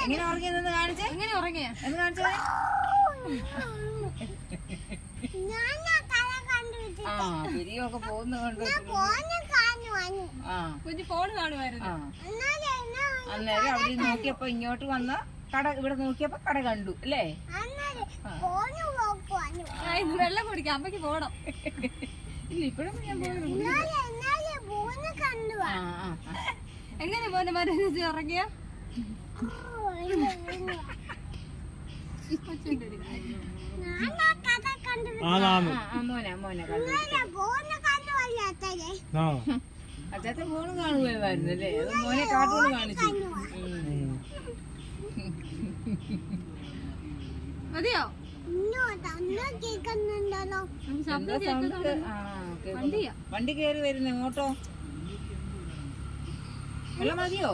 എങ്ങനെ ഉറങ്ങിയെന്ന് കാണിച്ചേ? എങ്ങനെ ഉറങ്ങിയ എന്ന് കാണിച്ചേ? ആ പിരിയൊക്കെ പോകുന്നതുകൊണ്ട് കുഞ്ഞു ഫോൺ കാണുമായിരുന്നു. അന്നേരം അവിടെ നോക്കിയപ്പോ ഇങ്ങോട്ട് വന്ന കട, ഇവിടെ നോക്കിയപ്പോ കട കണ്ടു അല്ലേ? വെള്ളം കുടിക്കാം, അമ്മക്ക് പോണം. ഇല്ല ഇപ്പഴും ഞാൻ പോകുന്നു. എങ്ങനെ മോനെ മരുന്ന് ഉറങ്ങിയ? അച്ഛത്തെ ഫോണ് കാണുമായിരുന്നു അല്ലേ? അത് മോനെ കാർട്ടൂൺ കാണിച്ചു. മതിയോ? വണ്ടി കയറി വരുന്നേ ഓട്ടോ. വെള്ളം മതിയോ?